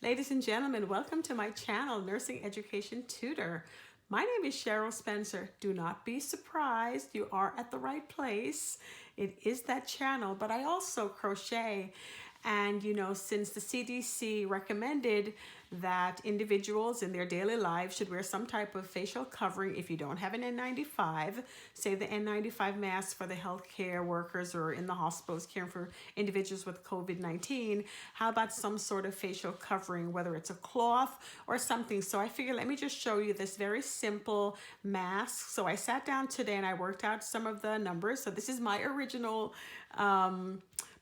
Ladies and gentlemen, welcome to my channel, Nursing Education Tutor. My name is Cheryl Spencer. Do not be surprised, you are at the right place. It is that channel, but I also crochet. And you know, since the CDC recommended that individuals in their daily lives should wear some type of facial covering if you don't have an N95, say the N95 mask for the healthcare workers or in the hospitals caring for individuals with COVID-19, how about some sort of facial covering, whether it's a cloth or something? So I figured, let me just show you this very simple mask. So I sat down today and I worked out some of the numbers. So this is my original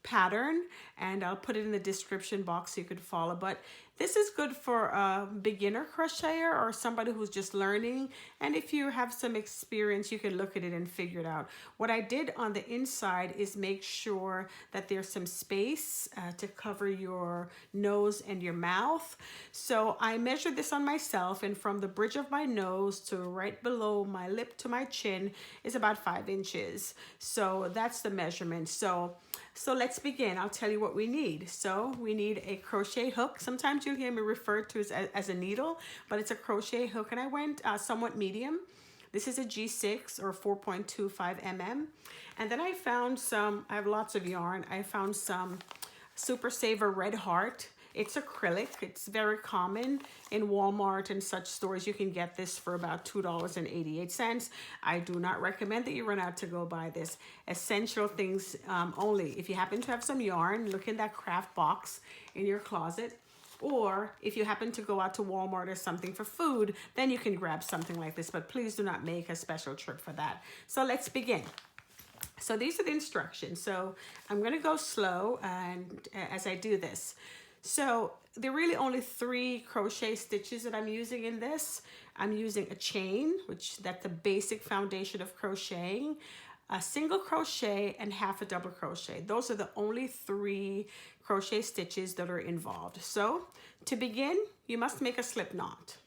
pattern, and I'll put it in the description box so you could follow. But this is good for a beginner crocheter or somebody who's just learning, and if you have some experience you can look at it and figure it out. What I did on the inside is make sure that there's some space to cover your nose and your mouth. So I measured this on myself, and from the bridge of my nose to right below my lip to my chin is about 5 inches. So that's the measurement. So let's begin. I'll tell you what we need. So we need a crochet hook. Sometimes you'll hear me refer to it as a needle, but it's a crochet hook, and I went somewhat medium. This is a G6 or 4.25 mm. And then I found some, I have lots of yarn. I found some Super Saver Red Heart. It's acrylic. It's very common in Walmart and such stores. You can get this for about $2.88. I do not recommend that you run out to go buy this. Essential things only. If you happen to have some yarn, look in that craft box in your closet. Or if you happen to go out to Walmart or something for food, then you can grab something like this. But please do not make a special trip for that. So let's begin. So these are the instructions. So I'm going to go slow and as I do this. So there are really only 3 crochet stitches that I'm using in this. I'm using a chain, that's the basic foundation of crocheting, a single crochet, and half a double crochet. Those are the only 3 crochet stitches that are involved. So to begin, you must make a slip knot.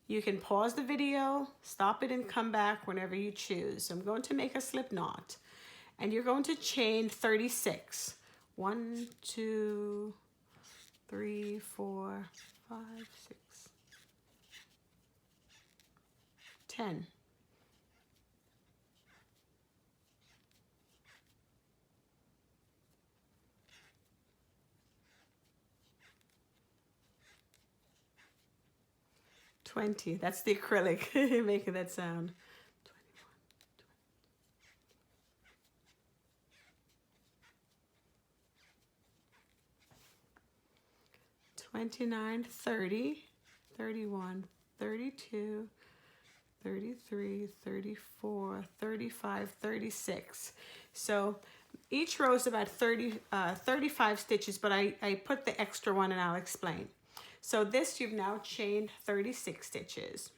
You can pause the video, stop it, and come back whenever you choose. I'm going to make a slip knot, and you're going to chain 36. 1, 2, 3, 4, 5, 6, 10. $20. That's the acrylic making that sound. 29, 30, 31, 32, 33, 34, 35, 36. So each row is about 35 stitches, but I put the extra one and I'll explain. So this, you've now chained 36 stitches.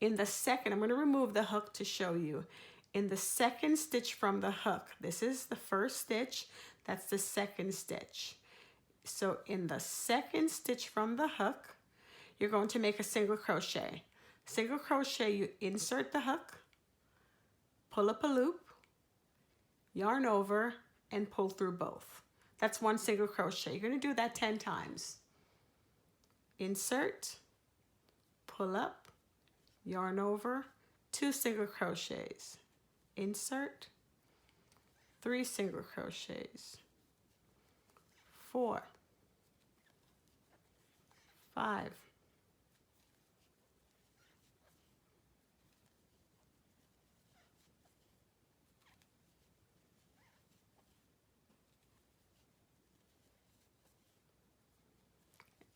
In the second, I'm going to remove the hook to show you. In the second stitch from the hook, this is the first stitch, that's the second stitch. So in the second stitch from the hook, you're going to make a single crochet. Single crochet, you insert the hook, pull up a loop, yarn over, and pull through both. That's one single crochet. You're going to do that 10 times. Insert, pull up, yarn over, 2 single crochets. Insert, 3 single crochets. 4, 5,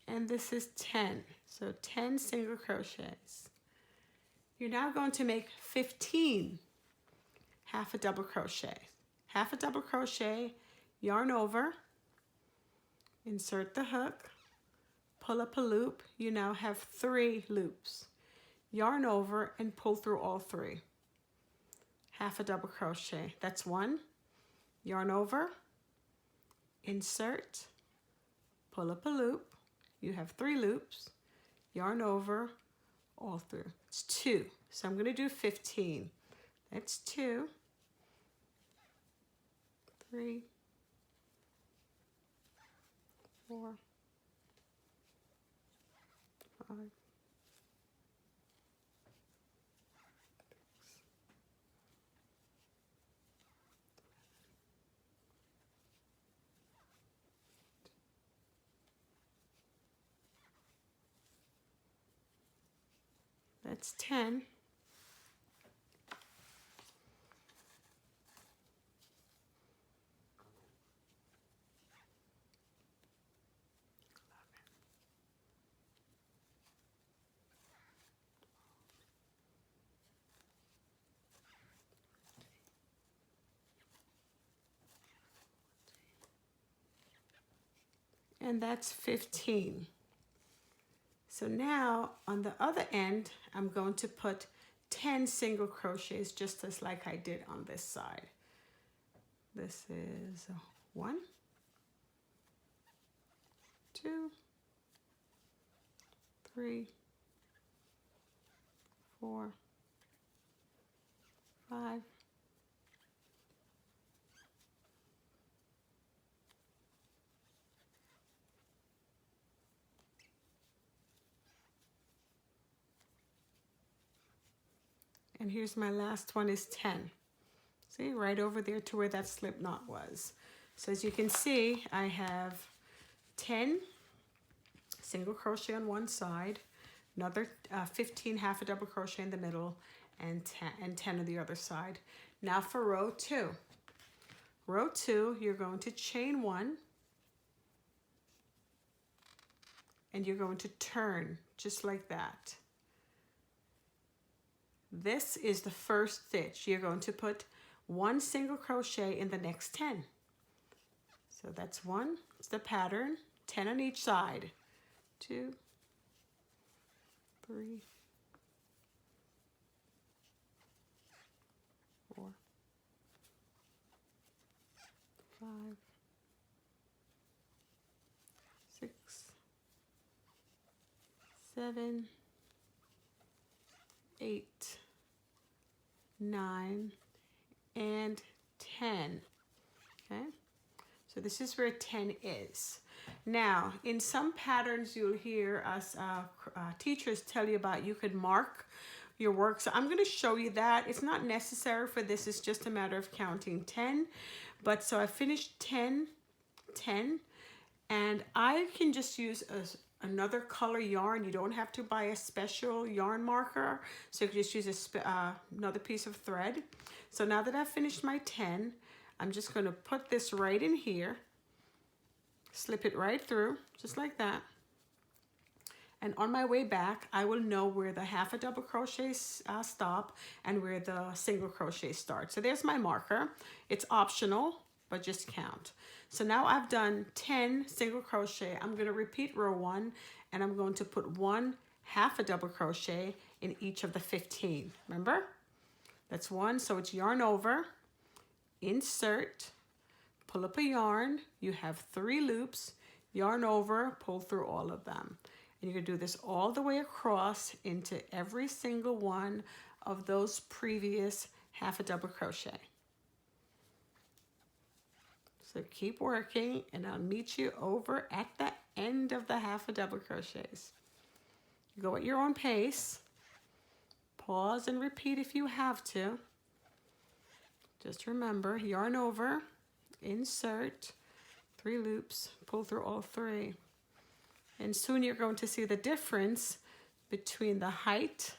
10. This is 10. So 10 single crochets. You're now going to make 15 half a double crochet. Half a double crochet, yarn over, insert the hook, pull up a loop. You now have 3 loops. Yarn over and pull through all 3. Half a double crochet. That's 1. Yarn over, insert, pull up a loop. You have 3 loops. Yarn over, all through. It's 2. So I'm going to do 15. That's 2, 3, 4, 5, 6. That's 10. And that's 15. So now on the other end, I'm going to put 10 single crochets just as like I did on this side. This is 1, 2, 3, 4, 5, 6. And here's my last one is 10. See, right over there to where that slip knot was. So as you can see, I have 10 single crochet on one side, another 15 half a double crochet in the middle, and 10 on the other side. Now for row 2. Row 2, you're going to chain 1, and you're going to turn just like that. This is the first stitch. You're going to put 1 single crochet in the next 10. So that's 1, it's the pattern, 10 on each side. 2, 3, 4, 5, 6, 7, 8, 9, and 10. Okay, so this is where 10 is. Now, in some patterns, you'll hear us teachers tell you about you could mark your work. So I'm going to show you that. It's not necessary for this. It's just a matter of counting 10. But so I finished 10, 10, and I can just use another color yarn. You don't have to buy a special yarn marker. So you can just use another piece of thread. So now that I've finished my 10, I'm just going to put this right in here. Slip it right through, just like that. And on my way back, I will know where the half a double crochet stop and where the single crochet start. So there's my marker. It's optional, but just count. So now I've done 10 single crochet. I'm going to repeat row 1, and I'm going to put 1 half a double crochet in each of the 15. Remember? That's 1, so it's yarn over, insert, pull up a yarn. You have 3 loops, yarn over, pull through all of them. And you're going to do this all the way across into every single one of those previous half a double crochet. So keep working, and I'll meet you over at the end of the half a double crochets. Go at your own pace. Pause and repeat if you have to. Just remember, yarn over, insert, 3 loops, pull through all 3. And soon you're going to see the difference between the height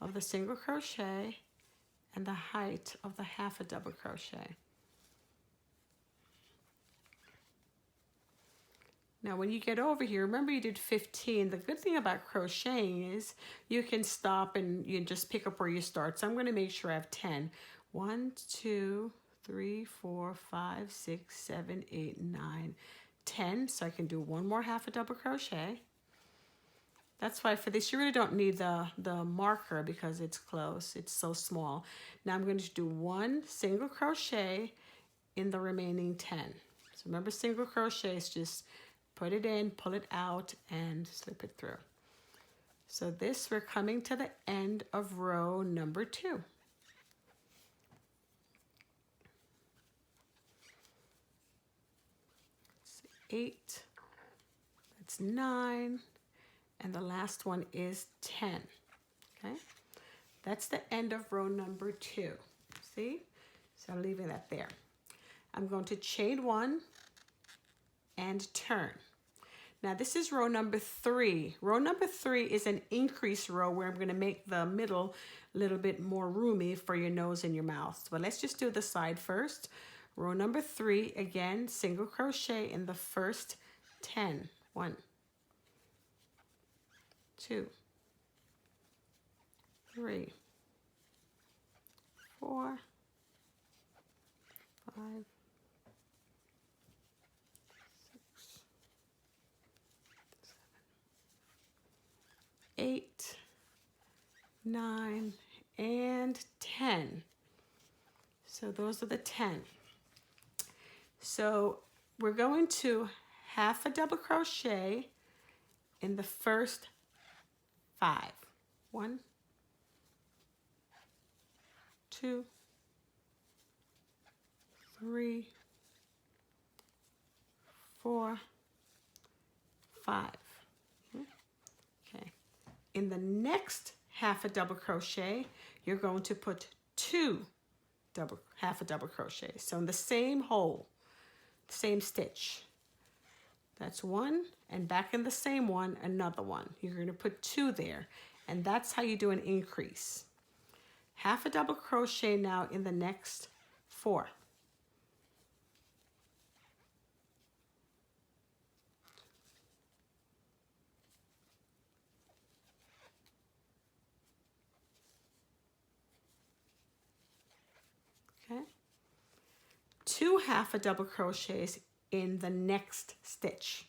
of the single crochet and the height of the half a double crochet. Now when you get over here, remember you did 15. The good thing about crocheting is you can stop and you just pick up where you start. So I'm going to make sure I have 10. 1, 2, 3, 4, 5, 6, 7, 8, 9, 10. So I can do 1 more half a double crochet. That's why for this you really don't need the marker because it's close. It's so small. Now I'm going to do 1 single crochet in the remaining 10. So remember, single crochet is just put it in, pull it out, and slip it through. So this, we're coming to the end of row number 2. That's 8, that's 9, and the last one is 10. Okay, that's the end of row number 2. See? So I'm leaving that there. I'm going to chain 1 and turn. Now this is row number 3. Row number 3 is an increase row where I'm going to make the middle a little bit more roomy for your nose and your mouth. But let's just do the side first. Row number 3, again, single crochet in the first 10. 1, 2, 3, 4, 5, 6, 8, 9, and 10. So those are the 10. So we're going to half a double crochet in the first 5. 1, 2, 3, 4, 5. Okay. In the next half a double crochet, you're going to put 2 half a double crochet. So in the same hole, same stitch. That's 1, and back in the same one, another one. You're going to put 2 there, and that's how you do an increase. Half a double crochet now in the next 4. Okay. 2 half a double crochets in the next stitch.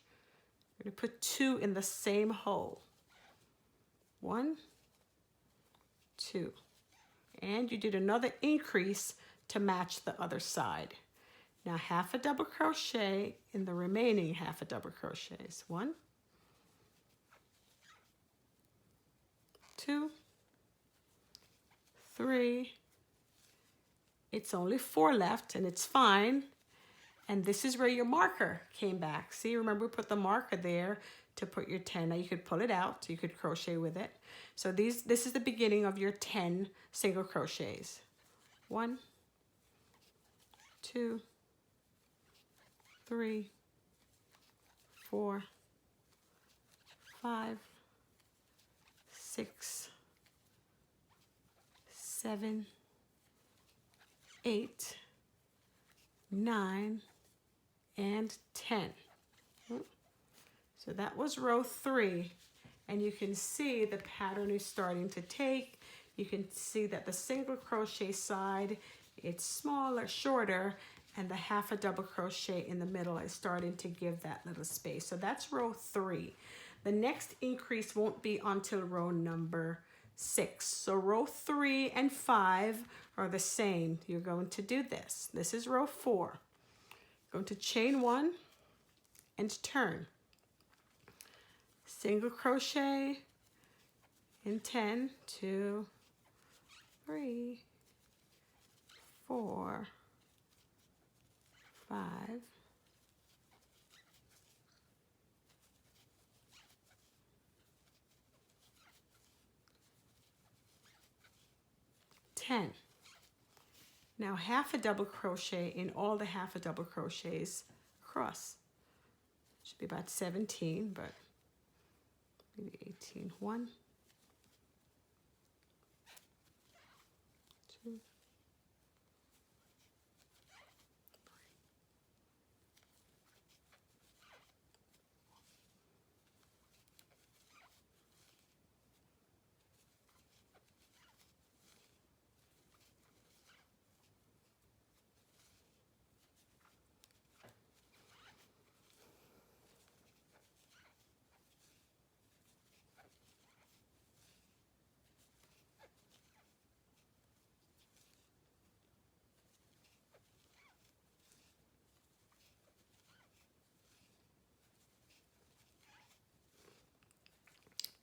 We're going to put 2 in the same hole. 1, 2. And you did another increase to match the other side. Now half a double crochet in the remaining half a double crochets. 1, 2, 3. It's only 4 left, and it's fine. And this is where your marker came back. See, remember we put the marker there to put your 10. Now you could pull it out, so you could crochet with it. So this is the beginning of your 10 single crochets. 1, 2, 3, 4, 5, 6, 7, 8, 9, and 10. So that was row 3, and you can see the pattern is starting to take. You can see that the single crochet side, it's smaller, shorter, and the half a double crochet in the middle is starting to give that little space. So that's row 3. The next increase won't be until row number 6. So row 3 and 5 are the same. You're going to do this. This is row 4. Going to chain 1 and turn. Single crochet in 10, 2, 3, 4, 5, 10. Now half a double crochet in all the half a double crochets across. Should be about 17, but maybe 18. 1, 2,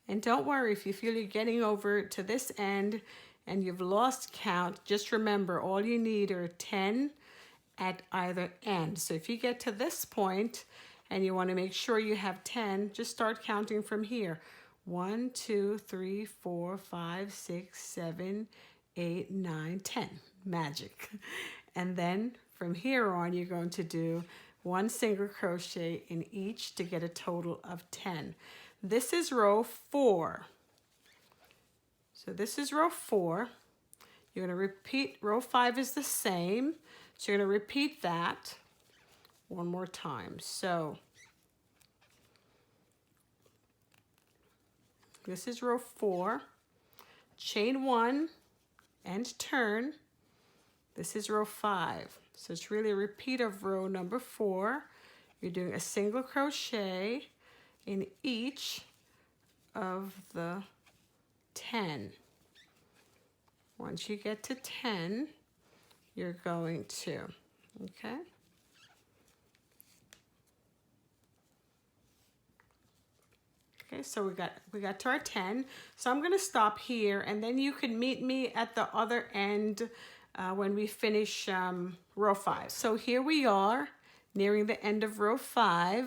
And don't worry if you feel you're getting over to this end and you've lost count, just remember all you need are 10 at either end. So if you get to this point and you want to make sure you have 10, just start counting from here. 1, 2, 3, 4, 5, 6, 7, 8, 9, 10. Magic. And then from here on, you're going to do 1 single crochet in each to get a total of 10. This is row 4. So this is row 4. You're going to repeat, row 5 is the same. So you're going to repeat that one more time. So this is row 4. Chain 1 and turn. This is row 5. So it's really a repeat of row number 4. You're doing a single crochet in each of the 10. Once you get to 10, you're going to, okay? Okay, so we got to our 10. So I'm going to stop here, and then you can meet me at the other end when we finish row 5. So here we are, nearing the end of row 5.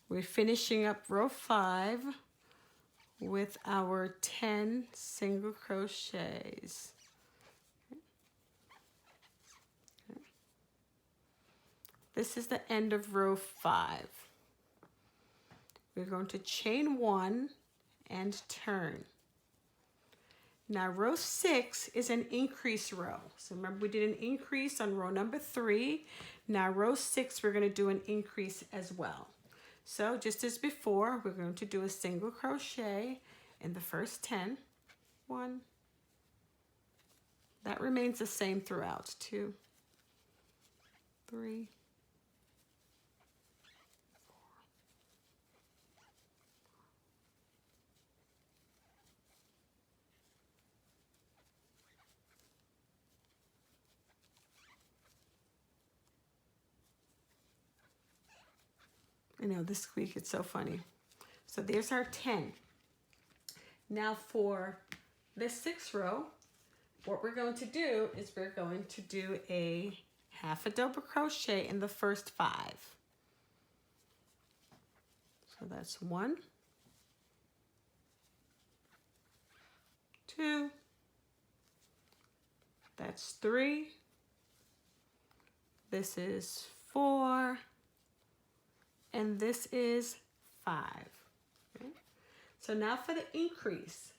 We're finishing up row 5 with our 10 single crochets. Okay. This is the end of row 5. We're going to chain 1 and turn. Now row 6 is an increase row. So remember we did an increase on row number 3. Now row 6 we're going to do an increase as well. So just as before, we're going to do a single crochet in the first 10. 1. That remains the same throughout. 2, 3, I know, this squeak, it's so funny. So there's our 10. Now for this 6th row, what we're going to do is we're going to do a half a double crochet in the first 5. So that's 1, 2, that's 3, this is 4, and this is 5. Okay? So now for the increase.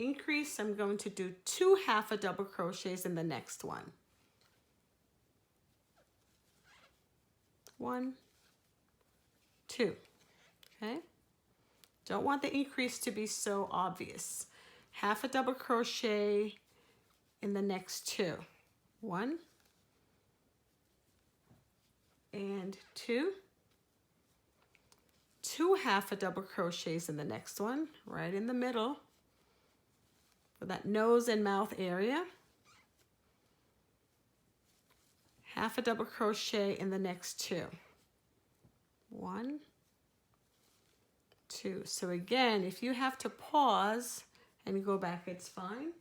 I'm going to do 2 half a double crochets in the next one. 1, 2. Okay? Don't want the increase to be so obvious. Half a double crochet in the next 2. 1 and 2. 2 half a double crochets in the next one, right in the middle for that nose and mouth area. Half a double crochet in the next 2. 1, 2. So again, if you have to pause and go back, it's fine.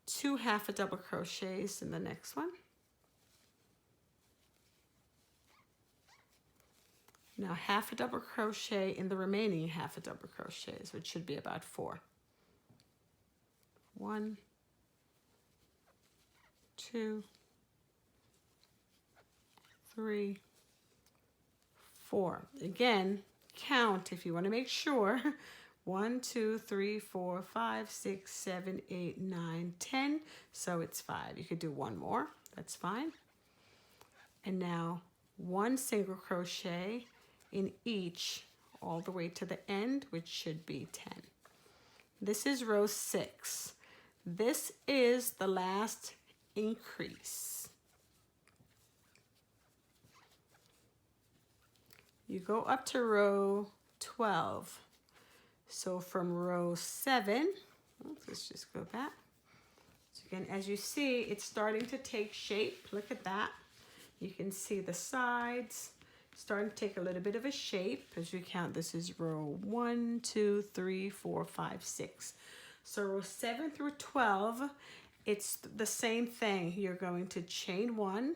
2 half a double crochets in the next one. Now half a double crochet in the remaining half a double crochets, which should be about 4. 1, 2, 3, 4. Again, count if you want to make sure. 1, 2, 3, 4, 5, 6, 7, 8, 9, 10. So it's 5. You could do 1 more. That's fine. And now 1 single crochet in each all the way to the end, which should be 10. This is row 6. This is the last increase. You go up to row 12. So from row 7, let's just go back. So again, as you see, it's starting to take shape. Look at that. You can see the sides starting to take a little bit of a shape. As you count, this is row 1, 2, 3, 4, 5, 6. So row 7 through 12, it's the same thing. You're going to chain 1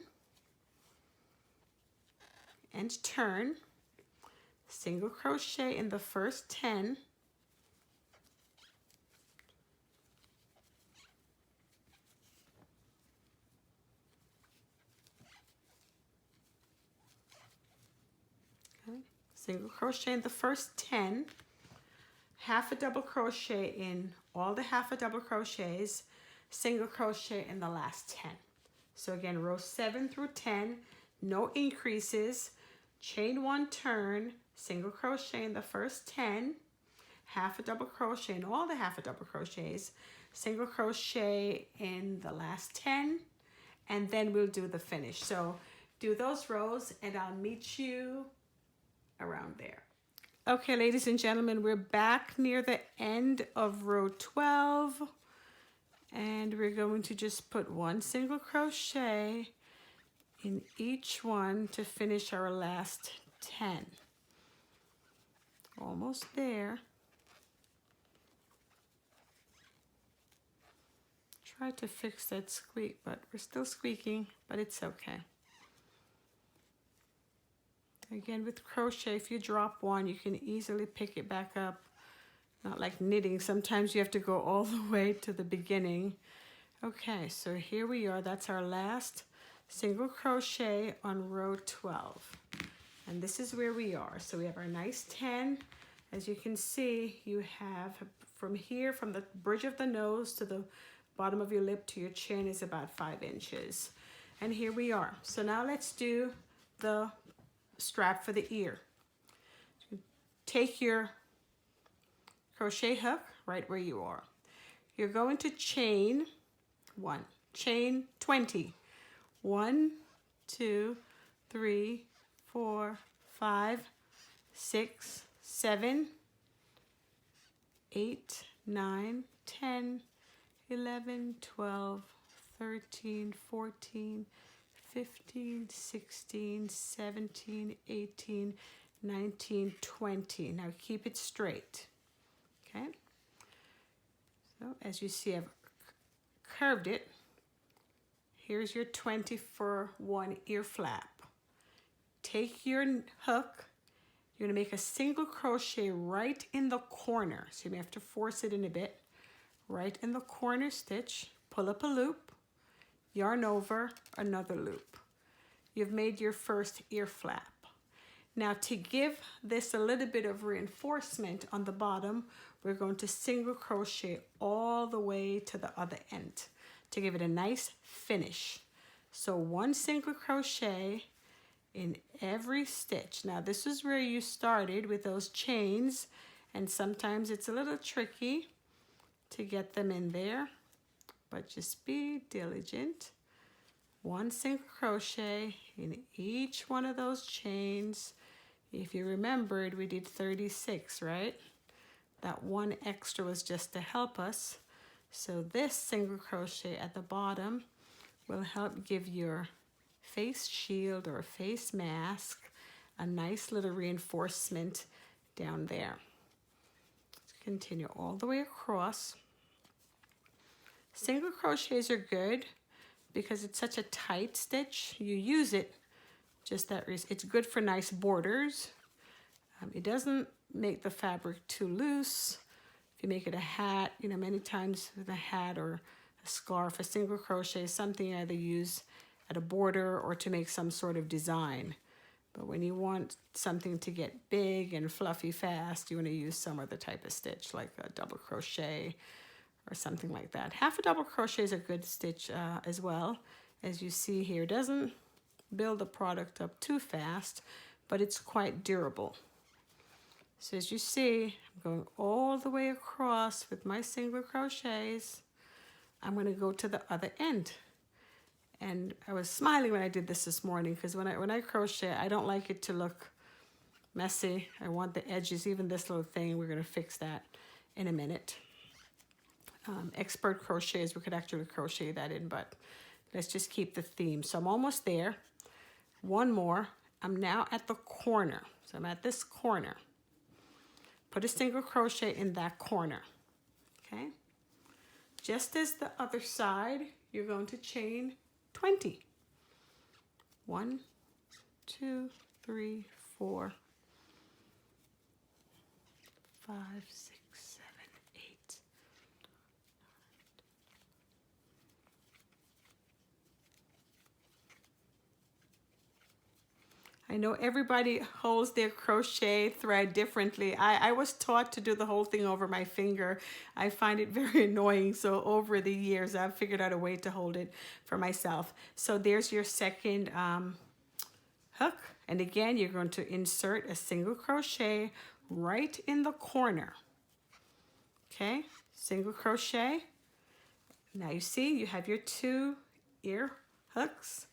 and turn. single crochet in the first 10, okay. Single crochet in the first 10, half a double crochet in all the half a double crochets, single crochet in the last 10. So again, row 7 through 10, no increases, chain 1 turn, single crochet in the first 10, half a double crochet in all the half a double crochets, single crochet in the last 10, and then we'll do the finish. So do those rows and I'll meet you around there. Okay, ladies and gentlemen, we're back near the end of row 12, and we're going to just put 1 single crochet in each one to finish our last 10. Almost there. Try to fix that squeak, but we're still squeaking, but it's okay. Again, with crochet, if you drop one, you can easily pick it back up. Not like knitting. Sometimes you have to go all the way to the beginning. Okay, so here we are. That's our last single crochet on row 12. And this is where we are. So we have our nice 10. As you can see, you have from here, from the bridge of the nose to the bottom of your lip to your chin is about 5 inches. And here we are. So now let's do the strap for the ear. Take your crochet hook right where you are. You're going to chain 20. 1, 2, 3, 4, 5, 6, 7, 8, 9, 10, 11, 12, 13, 14, 15, 16, 17, 18, 19, 20. Now keep it straight, okay? So as you see, I've curved it. Here's your 20 for 1 ear flap. Take your hook. You're gonna make a single crochet right in the corner. So you may have to force it in a bit. Right in the corner stitch, pull up a loop, yarn over, another loop. You've made your first ear flap. Now to give this a little bit of reinforcement on the bottom, we're going to single crochet all the way to the other end to give it a nice finish. So 1 single crochet in every stitch. Now this is where you started with those chains, and sometimes it's a little tricky to get them in there, but just be diligent. 1 single crochet in each one of those chains. If you remembered, we did 36, right? That 1 extra was just to help us. So this single crochet at the bottom will help give your face shield or face mask a nice little reinforcement down there. Let's continue all the way across. Single crochets are good because it's such a tight stitch. You use it just that reason. It's good for nice borders. It doesn't make the fabric too loose. If you make it a hat, you know, many times with a hat or a scarf, a single crochet is something you either use at a border or to make some sort of design. But when you want something to get big and fluffy fast, you want to use some other type of stitch, like a double crochet or something like that. Half a double crochet is a good stitch as well. As you see here, it doesn't build the product up too fast, but it's quite durable. So as you see, I'm going all the way across with my single crochets. I'm going to go to the other end. And I was smiling when I did this morning, because when I crochet, I don't like it to look messy. I want the edges, even this little thing, we're going to fix that in a minute. Expert crocheters, we could actually crochet that in, but let's just keep the theme. So I'm almost there. 1 more. I'm now at the corner. So I'm at this corner. Put a single crochet in that corner, okay? Just as the other side, you're going to chain 20. 1, 2, 3, 4, 5, 6, 7, 8. I know everybody holds their crochet thread differently. I was taught to do the whole thing over my finger. I find it very annoying. So over the years, I've figured out a way to hold it for myself. So there's your second hook. And again, you're going to insert a single crochet right in the corner. Okay, single crochet. Now you see you have your 2 ear hooks.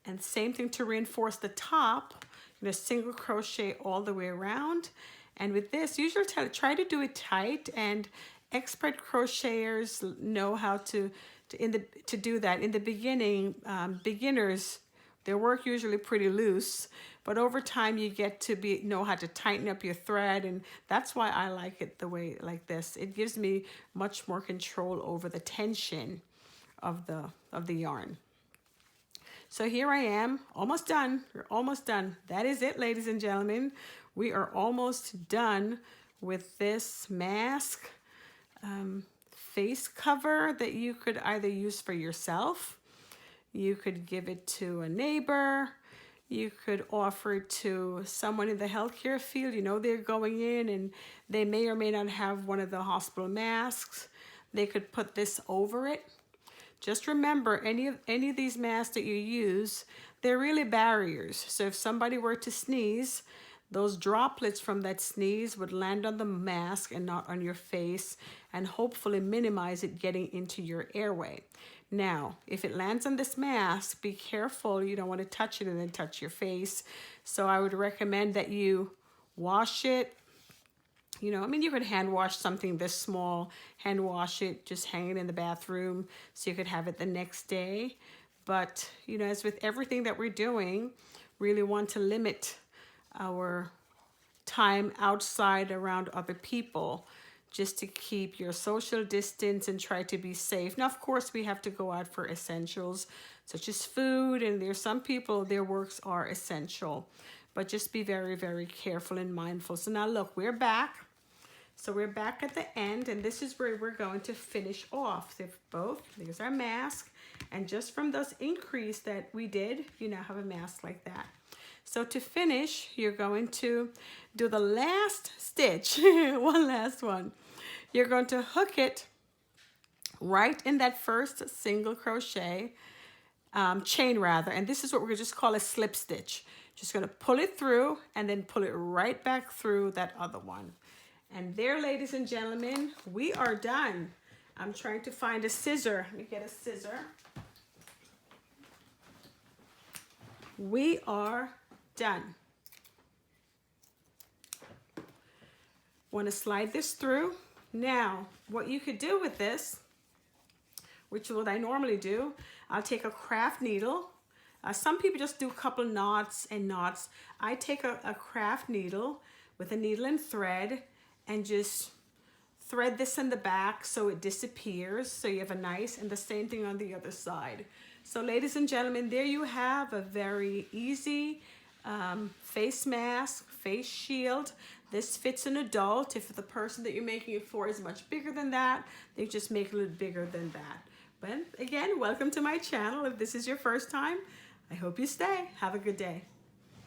And same thing to reinforce the top, you're gonna single crochet all the way around. And with this, usually try to do it tight, and expert crocheters know how to do that. In the beginning, beginners, their work usually pretty loose, but over time you get to know how to tighten up your thread, and that's why I like it the way like this. It gives me much more control over the tension of the yarn. So here I am, almost done. We're almost done. That is it, ladies and gentlemen. We are almost done with this mask face cover that you could either use for yourself, you could give it to a neighbor, you could offer it to someone in the healthcare field. You know, they're going in and they may or may not have one of the hospital masks. They could put this over it. Just remember, any of these masks that you use, they're really barriers. So if somebody were to sneeze, those droplets from that sneeze would land on the mask and not on your face, and hopefully minimize it getting into your airway. Now, if it lands on this mask, be careful. You don't want to touch it and then touch your face. So I would recommend that you wash it. You know, I mean, you could hand wash something this small, hand wash it, just hang it in the bathroom so you could have it the next day. But, you know, as with everything that we're doing, really want to limit our time outside around other people just to keep your social distance and try to be safe. Now, of course, we have to go out for essentials such as food, and there's some people, their works are essential. But just be very, very careful and mindful. So now look, we're back. So we're back at the end, and this is where we're going to finish off. So both, there's our mask, and just from those increase that we did, you now have a mask like that. So to finish, you're going to do the last stitch, one last one. You're going to hook it right in that first single crochet, chain rather, and this is what we're gonna just call a slip stitch. Just gonna pull it through and then pull it right back through that other one. And there, ladies and gentlemen, we are done. I'm trying to find a scissor. Let me get a scissor. We are done. Want to slide this through. Now, what you could do with this, which is what I normally do, I'll take a craft needle. Some people just do a couple knots and knots. I take a craft needle with a needle and thread and just thread this in the back so it disappears. So you have a nice, and the same thing on the other side. So ladies and gentlemen, there you have a very easy face mask, face shield. This fits an adult. If the person that you're making it for is much bigger than that, they just make it a little bigger than that. But again, welcome to my channel. If this is your first time, I hope you stay. Have a good day.